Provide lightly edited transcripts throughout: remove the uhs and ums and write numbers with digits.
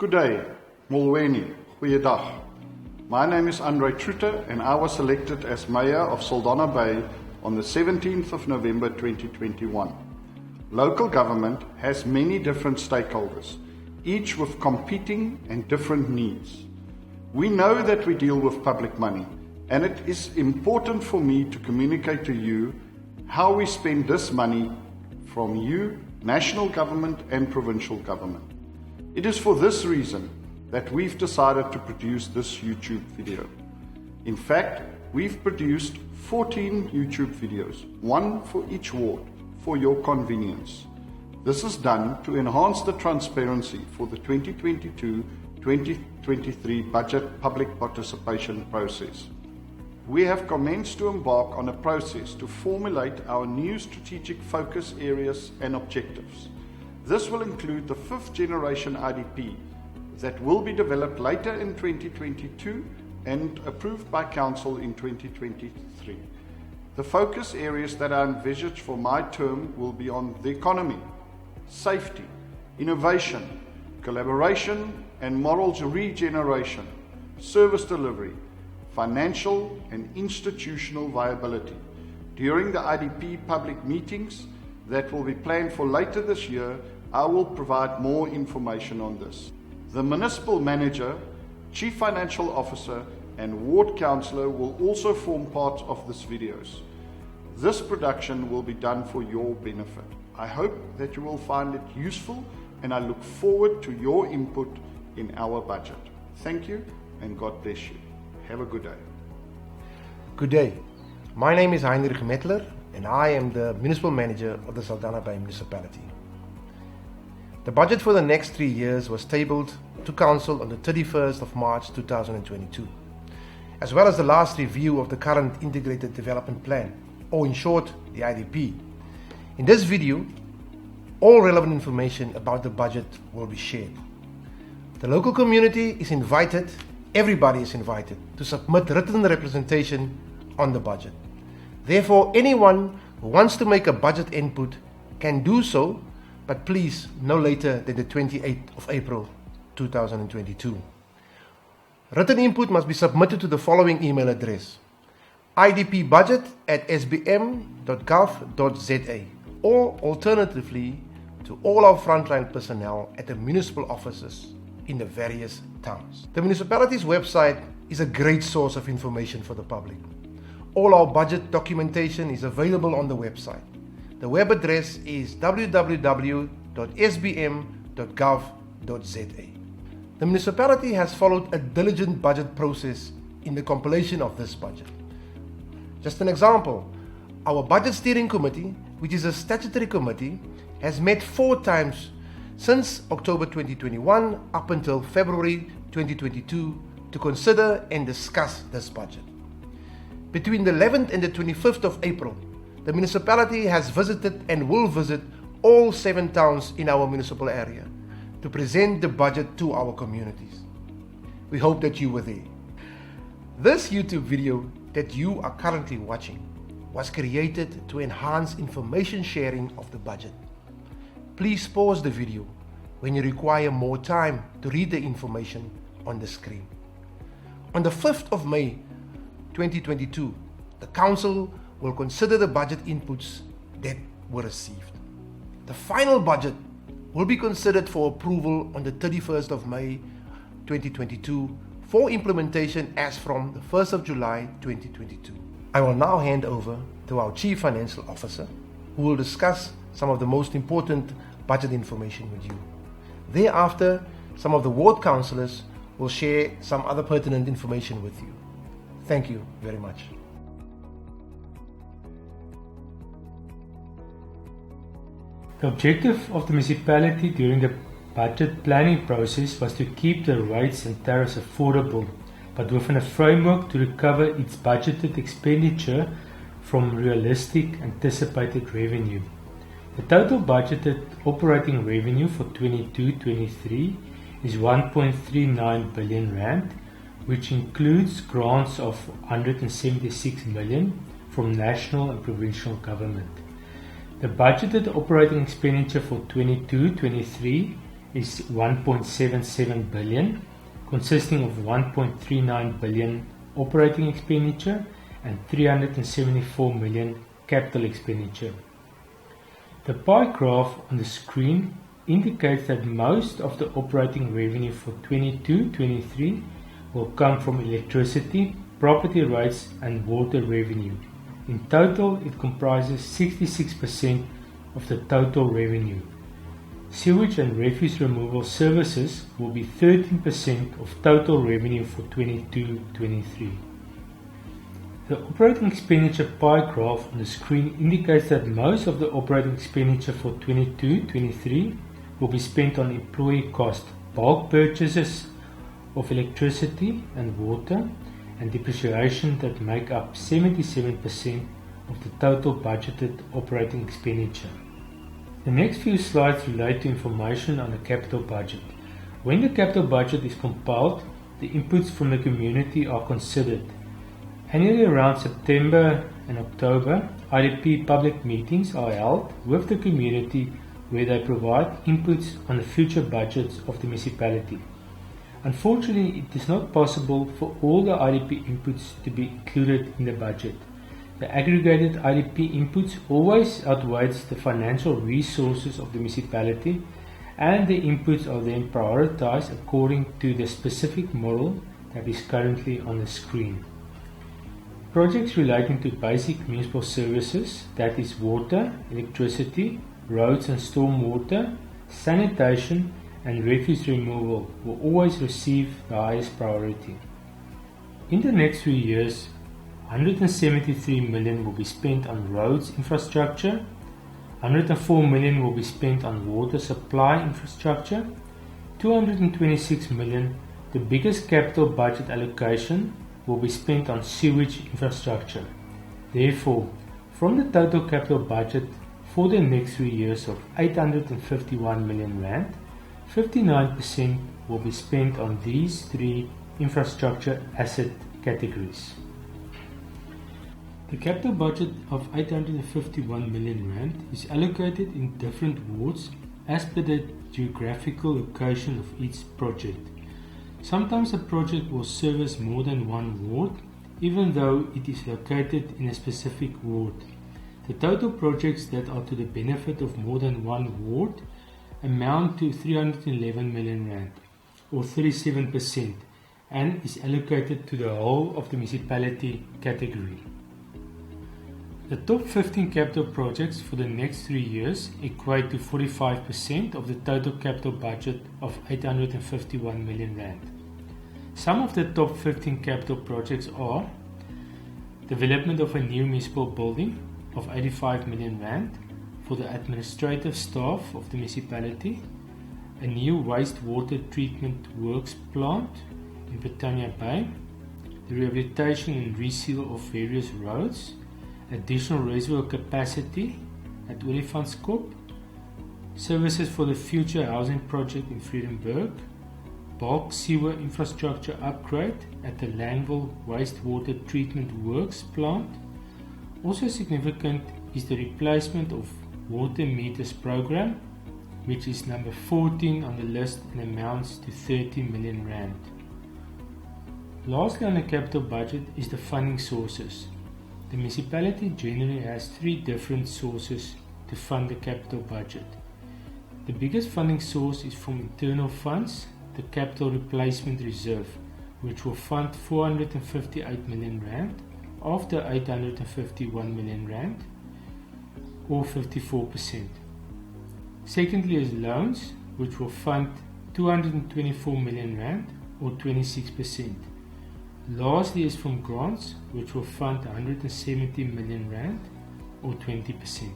Good day, Molweni, goeiedag. My name is Andre Trutte and I was elected as Mayor of Saldanha Bay on the 17th of November 2021. Local government has many different stakeholders, each with competing and different needs. We know that we deal with public money, and it is important for me to communicate to you how we spend this money from you, national government and provincial government. It is for this reason that we've decided to produce this YouTube video. In fact, we've produced 14 YouTube videos, one for each ward, for your convenience. This is done to enhance the transparency for the 2022-2023 budget public participation process. We have commenced to embark on a process to formulate our new strategic focus areas and objectives. This will include the 5th generation IDP that will be developed later in 2022 and approved by Council in 2023. The focus areas that are envisaged for my term will be on the economy, safety, innovation, collaboration and moral regeneration, service delivery, financial and institutional viability. During the IDP public meetings that will be planned for later this year, I will provide more information on this. The municipal manager, chief financial officer and ward councillor will also form part of these videos. This production will be done for your benefit. I hope that you will find it useful and I look forward to your input in our budget. Thank you and God bless you. Have a good day. Good day. My name is Heinrich Mettler and I am the Municipal Manager of the Saldanha Bay Municipality. The budget for the next 3 years was tabled to Council on the 31st of March 2022, as well as the last review of the current Integrated Development Plan, or in short, the IDP. In this video, all relevant information about the budget will be shared. The local community is invited, everybody is invited, to submit written representation on the budget. Therefore, anyone who wants to make a budget input can do so, but please no later than the 28th of April 2022. Written input must be submitted to the following email address: idpbudget@sbm.gov.za, or alternatively to all our frontline personnel at the municipal offices in the various towns. The municipality's website is a great source of information for the public. All our budget documentation is available on the website. The web address is www.sbm.gov.za. The municipality has followed a diligent budget process in the compilation of this budget. Just an example, our Budget Steering Committee, which is a statutory committee, has met 4 times since October 2021 up until February 2022 to consider and discuss this budget. Between the 11th and the 25th of April, the municipality has visited and will visit all 7 towns in our municipal area to present the budget to our communities. We hope that you were there. This YouTube video that you are currently watching was created to enhance information sharing of the budget. Please pause the video when you require more time to read the information on the screen. On the 5th of May 2022, the Council will consider the budget inputs that were received. The final budget will be considered for approval on the 31st of May 2022 for implementation as from the 1st of July 2022. I will now hand over to our Chief Financial Officer, who will discuss some of the most important budget information with you. Thereafter, some of the ward councillors will share some other pertinent information with you. Thank you very much. The objective of the municipality during the budget planning process was to keep the rates and tariffs affordable, but within a framework to recover its budgeted expenditure from realistic anticipated revenue. The total budgeted operating revenue for 22-23 is 1.39 billion rand, which includes grants of 176 million from national and provincial government. The budgeted operating expenditure for 22-23 is 1.77 billion, consisting of 1.39 billion operating expenditure and 374 million capital expenditure. The pie graph on the screen indicates that most of the operating revenue for 22-23 will come from electricity, property rates and water revenue. In total, it comprises 66% of the total revenue. Sewage and refuse removal services will be 13% of total revenue for 22-23. The operating expenditure pie graph on the screen indicates that most of the operating expenditure for 22-23 will be spent on employee cost, bulk purchases of electricity and water, and depreciation that make up 77% of the total budgeted operating expenditure. The next few slides relate to information on the capital budget. When the capital budget is compiled, the inputs from the community are considered. Annually around September and October, IDP public meetings are held with the community where they provide inputs on the future budgets of the municipality. Unfortunately, it is not possible for all the IDP inputs to be included in the budget. The aggregated IDP inputs always outweighs the financial resources of the municipality, and the inputs are then prioritized according to the specific model that is currently on the screen. Projects relating to basic municipal services, that is water, electricity, roads and stormwater, sanitation and refuse removal, will always receive the highest priority. In the next few years, 173 million will be spent on roads infrastructure, 104 million will be spent on water supply infrastructure, 226 million, the biggest capital budget allocation, will be spent on sewage infrastructure. Therefore, from the total capital budget for the next 3 years of 851 million rand, 59% will be spent on these three infrastructure asset categories. The capital budget of 851 million rand is allocated in different wards as per the geographical location of each project. Sometimes a project will service more than one ward, even though it is located in a specific ward. The total projects that are to the benefit of more than one ward amount to 311 million rand, or 37%, and is allocated to the whole of the municipality category. The top 15 capital projects for the next 3 years equate to 45% of the total capital budget of 851 million rand. Some of the top 15 capital projects are development of a new municipal building of 85 million rand for the administrative staff of the municipality, a new wastewater treatment works plant in Britannia Bay, the rehabilitation and reseal of various roads, additional reservoir capacity at Olifantskop, services for the future housing project in Vredenburg, bulk sewer infrastructure upgrade at the Langville wastewater treatment works plant. Also significant is the replacement of water meters program, which is number 14 on the list and amounts to 30 million rand. Lastly on the capital budget is the funding sources. The municipality generally has 3 different sources to fund the capital budget. The biggest funding source is from internal funds, the Capital Replacement Reserve, which will fund 458 million rand of the 851 million rand, or 54%. Secondly is loans, which will fund 224 million rand, or 26%. Lastly is from grants, which will fund 170 million rand, or 20%.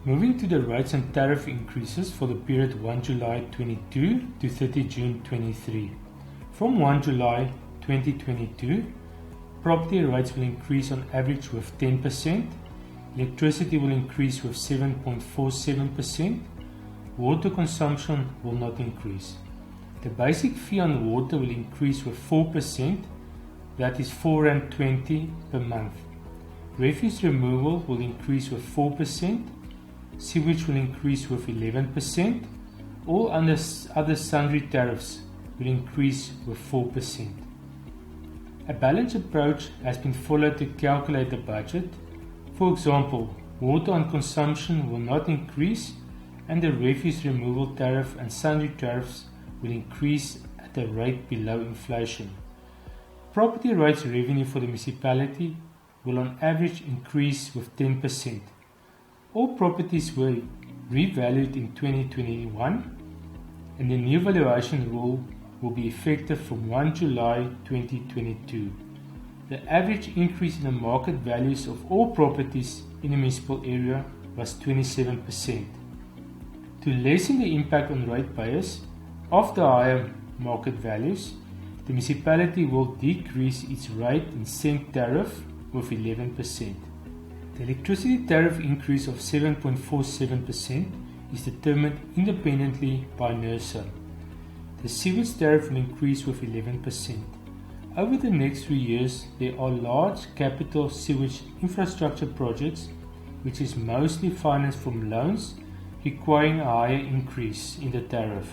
Moving to the rates and tariff increases for the period 1 July 22 to 30 June 23. From 1 July 2022, property rates will increase on average with 10%, electricity will increase with 7.47%, water consumption will not increase. The basic fee on water will increase with 4%, that is R4.20 per month. Refuse removal will increase with 4%, sewage will increase with 11%, All other sundry tariffs will increase with 4%. A balanced approach has been followed to calculate the budget. For example, water on consumption will not increase, and the refuse removal tariff and sundry tariffs will increase at a rate below inflation. Property rights revenue for the municipality will on average increase with 10%. All properties were revalued in 2021, and the new valuation rule will be effective from 1 July 2022. The average increase in the market values of all properties in the municipal area was 27%. To lessen the impact on ratepayers of the higher market values, the municipality will decrease its rate and cent tariff with 11%. The electricity tariff increase of 7.47% is determined independently by NERSA. The sewage tariff will increase with 11%. Over the next 3 years, there are large capital sewage infrastructure projects which is mostly financed from loans requiring a higher increase in the tariff.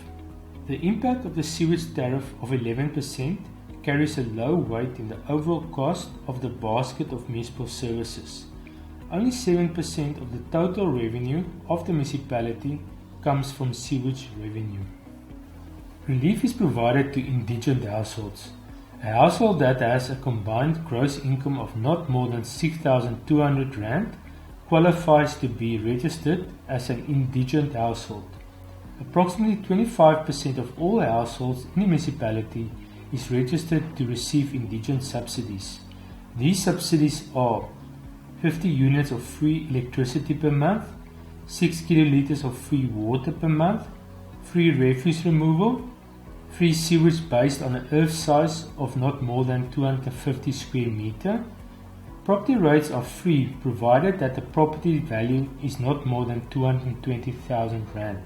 The impact of the sewage tariff of 11% carries a low weight in the overall cost of the basket of municipal services. Only 7% of the total revenue of the municipality comes from sewage revenue. Relief is provided to indigent households. A household that has a combined gross income of not more than 6,200 Rand qualifies to be registered as an indigent household. Approximately 25% of all households in the municipality is registered to receive indigent subsidies. These subsidies are 50 units of free electricity per month, 6 kiloliters of free water per month, free refuse removal, free sewage based on an earth size of not more than 250 square meter. Property rates are free provided that the property value is not more than 220,000 Rand.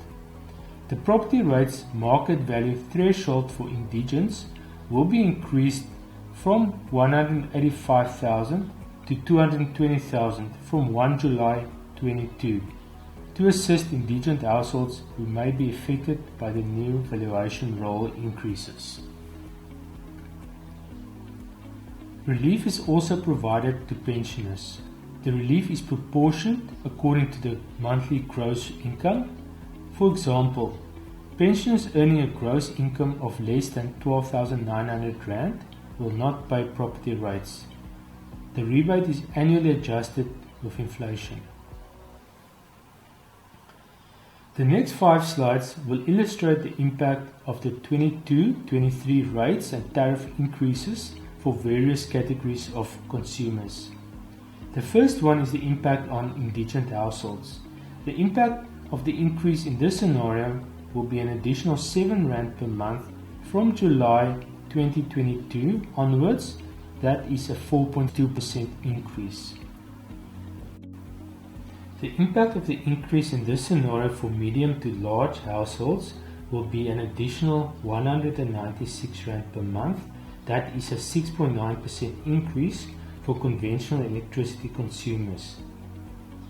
The property rates market value threshold for indigents will be increased from 185,000 to 220,000 from 1 July 2022 to assist indigent households who may be affected by the new valuation roll increases. Relief is also provided to pensioners. The relief is proportioned according to the monthly gross income. For example, pensioners earning a gross income of less than 12,900 Rand will not pay property rates. The rebate is annually adjusted with inflation. The next 5 slides will illustrate the impact of the 22-23 rates and tariff increases for various categories of consumers. The first one is the impact on indigent households. The impact of the increase in this scenario will be an additional 7 Rand per month from July 2022 onwards. That is a 4.2% increase. The impact of the increase in this scenario for medium to large households will be an additional 196 Rand per month. That is a 6.9% increase for conventional electricity consumers.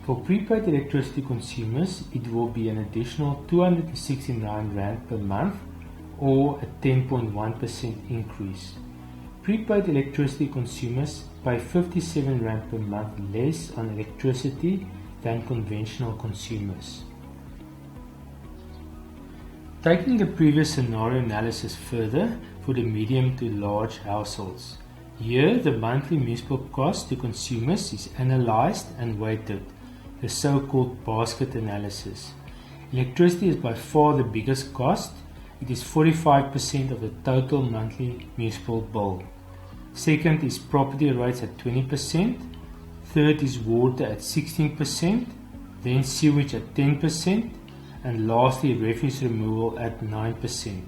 For prepaid electricity consumers, it will be an additional 269 Rand per month or a 10.1% increase. Prepaid electricity consumers pay 57 Rand per month less on electricity than conventional consumers. Taking the previous scenario analysis further for the medium to large households. Here, the monthly municipal cost to consumers is analyzed and weighted, the so-called basket analysis. Electricity is by far the biggest cost. It is 45% of the total monthly municipal bill. Second is property rates at 20%. Third is water at 16%. Then sewage at 10%. And lastly, refuse removal at 9%.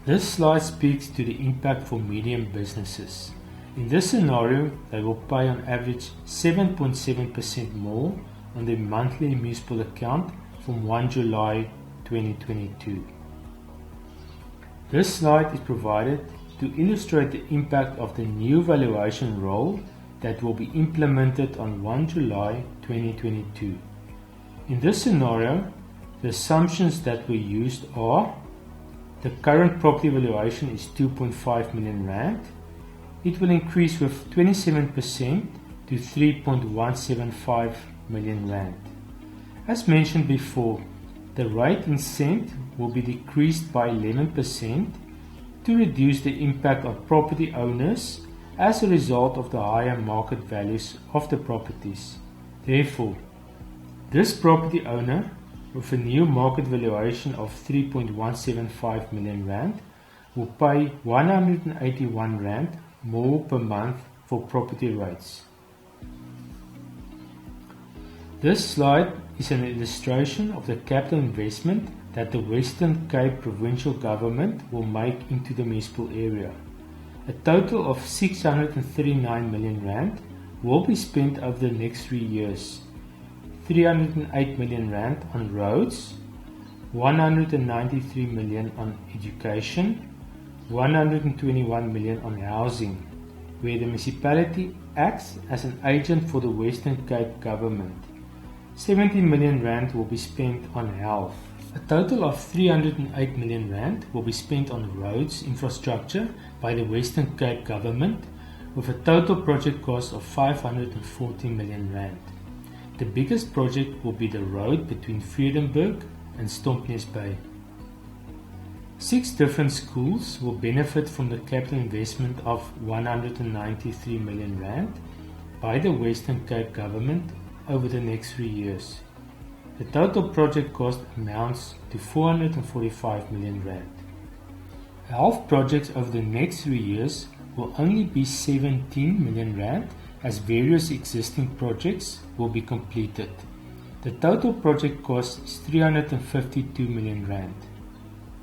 This slide speaks to the impact for medium businesses. In this scenario, they will pay on average 7.7% more on their monthly municipal account from 1 July 2022. This slide is provided to illustrate the impact of the new valuation roll that will be implemented on 1 July 2022. In this scenario, The assumptions that were used are: the current property valuation is 2.5 million rand. It will increase with 27% to 3.175 million rand. As mentioned before, the rate in cent will be decreased by 11% to reduce the impact on property owners as a result of the higher market values of the properties. Therefore, this property owner with a new market valuation of 3.175 million rand will pay 181 rand more per month for property rates. This slide is an illustration of the capital investment that the Western Cape Provincial Government will make into the municipal area. A total of 639 million rand will be spent over the next 3 years. 308 million rand on roads, 193 million on education, 121 million on housing, where the municipality acts as an agent for the Western Cape Government. 70 million rand will be spent on health. A total of 308 million rand will be spent on roads infrastructure by the Western Cape Government, with a total project cost of 540 million rand. The biggest project will be the road between Vredenburg and Stompnes Bay. 6 different schools will benefit from the capital investment of 193 million rand by the Western Cape Government over the next 3 years. The total project cost amounts to 445 million rand. Health projects over the next 3 years will only be 17 million rand, as various existing projects will be completed. The total project cost is 352 million rand.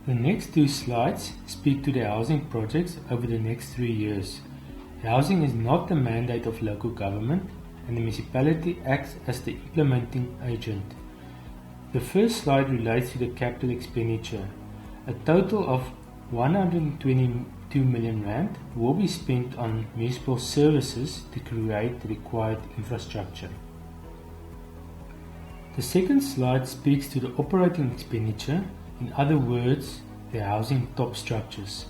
The next 2 slides speak to the housing projects over the next 3 years. Housing is not the mandate of local government, and the municipality acts as the implementing agent. The first slide relates to the capital expenditure. A total of 122 million rand will be spent on municipal services to create the required infrastructure. The second slide speaks to the operating expenditure, in other words, the housing top structures.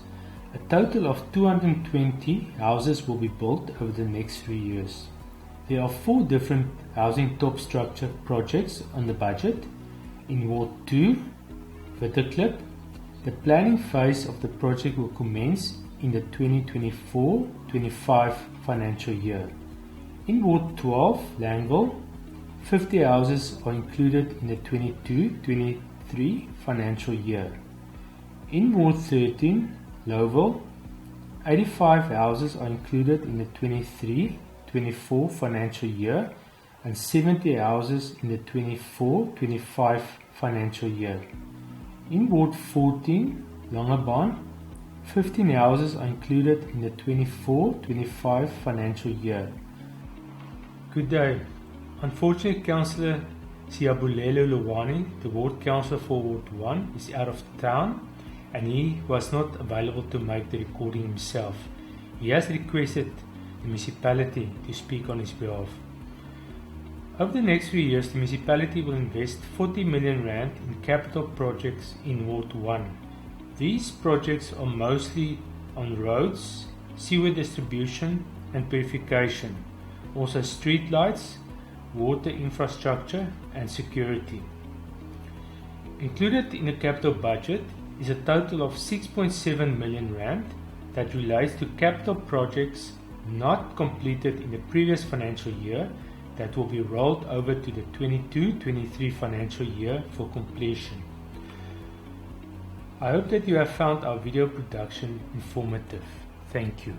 A total of 220 houses will be built over the next 3 years. There are 4 different housing top structure projects on the budget. In Ward 2, Middelpos, the planning phase of the project will commence in the 2024-25 financial year. In Ward 12, Langville, 50 houses are included in the 22-23 financial year. In Ward 13, Lowville, 85 houses are included in the 23-24 financial year and 70 houses in the 24-25 financial year. In Ward 14, Langebaan, 15 houses are included in the 24-25 financial year. Good day. Unfortunately, Councillor Siyabulelo Lowani, the Ward Councillor for Ward 1, is out of town and he was not available to make the recording himself. He has requested the municipality to speak on his behalf. Over the next 3 years, the municipality will invest 40 million rand in capital projects in Ward 1. These projects are mostly on roads, sewer distribution and purification, also street lights, water infrastructure and security. Included in the capital budget is a total of 6.7 million rand that relates to capital projects not completed in the previous financial year that will be rolled over to the 22-23 financial year for completion. I hope that you have found our video production informative. Thank you.